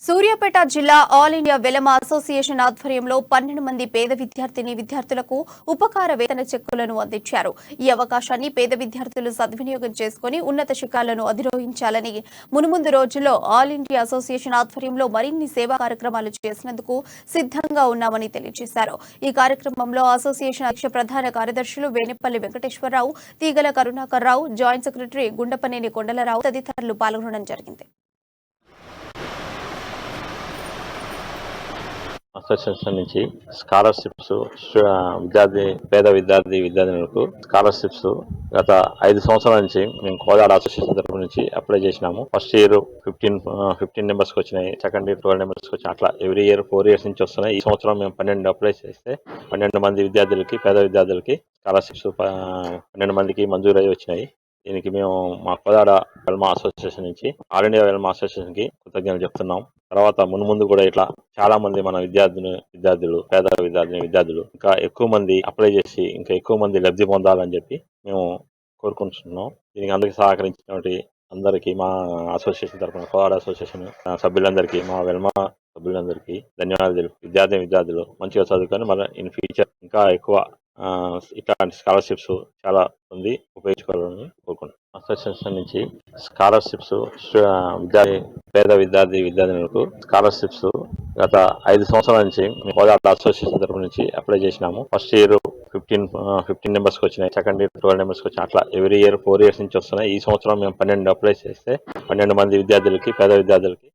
సూర్యాపేట జిల్లా all India Velama association ఆధ్వర్యంలో 12 మంది పేద విద్యార్థులకు ఉపకార వేతన చెక్కులను అందించారు. ఈ అవకాశాన్ని పేద విద్యార్థులు సద్వినియోగం చేసుకుని ఉన్నత శిఖరాలను అధిరోహించాలని మున్ముందు రోజుల్లో ఆల్ ఇండియా అసోసియేషన్ ఆధ్వర్యంలో మరిన్ని సేవా కార్యక్రమాలు చేసేందుకు సిద్ధంగా ఉన్నామని తెలియజేశారు. ఈ కార్యక్రమంలో అసోసియేషన్ అధ్యక్ష ప్రధాన కార్యదర్శులు వేణిపల్లి వెంకటేశ్వరరావు, తీగల కరుణాకర్రావు, జాయింట్ సెక్రటరీ గుండపనేని కొండలరావు తదితరులు పాల్గొనడం జరిగింది. అసోసియేషన్ నుంచి స్కాలర్షిప్స్ పేద విద్యార్థులకు స్కాలర్షిప్స్ గత 5 సంవత్సరాల నుంచి మేము కోదాడ అసోసియేషన్ తరఫు నుంచి అప్లై చేసినాము. ఫస్ట్ ఇయర్ 15 నెంబర్స్కి వచ్చినాయి, సెకండ్ ఇయర్ 12 నెంబర్స్కి వచ్చినాయి. అట్లా ఎవ్రీ ఇయర్ 4 ఇయర్స్ నుంచి వస్తున్నాయి. ఈ సంవత్సరం మేము 12 అప్లై చేస్తే 12 మంది విద్యార్థులకి, పేద విద్యార్థులకి స్కాలర్షిప్స్ 12 మందికి మంజూరై వచ్చినాయి. దీనికి మేము మా కోదాడ వెల్మా అసోసియేషన్ నుంచి ఆల్ ఇండియా వెల్మా అసోసియేషన్ కి కృతజ్ఞతలు చెప్తున్నాం. తర్వాత మున్ముందు కూడా ఇట్లా చాలా మంది మన విద్యార్థులు పేద విద్యార్థులు ఇంకా ఎక్కువ మంది అప్లై చేసి ఇంకా ఎక్కువ మంది లబ్ధి పొందాలని చెప్పి మేము కోరుకుంటున్నాం. దీనికి అందరికీ సహకరించినటువంటి అందరికీ మా అసోసియేషన్ తరఫున కోదాడ అసోసియేషన్ సభ్యులందరికీ, మా వెల్మా సభ్యులందరికీ ధన్యవాదాలు. విద్యార్థులు మంచిగా చదువుకొని మన ఇన్ ఫ్యూచర్ ఇంకా ఎక్కువ ఇట్లాంటి స్కాలర్షిప్స్ చాలా ఉంది, ఉపయోగించుకోవాలని కోరుకుంటున్నాం. అసోసియేషన్ నుంచి స్కాలర్షిప్స్ పేద విద్యార్థులకు స్కాలర్షిప్స్ గత 5 సంవత్సరాల నుంచి మేము కోదాడ అసోసియేషన్ తరఫు నుంచి అప్లై చేసినాము. ఫస్ట్ ఇయర్ 15 నెంబర్స్కి వచ్చినాయి, సెకండ్ ఇయర్ 12 నెంబర్స్కి వచ్చినాయి. అట్లా ఎవ్రీ ఇయర్ 4 ఇయర్స్ నుంచి వస్తున్నాయి. ఈ సంవత్సరం మేము 12 అప్లై చేస్తే 12 మంది విద్యార్థులకి, పేద విద్యార్థులకి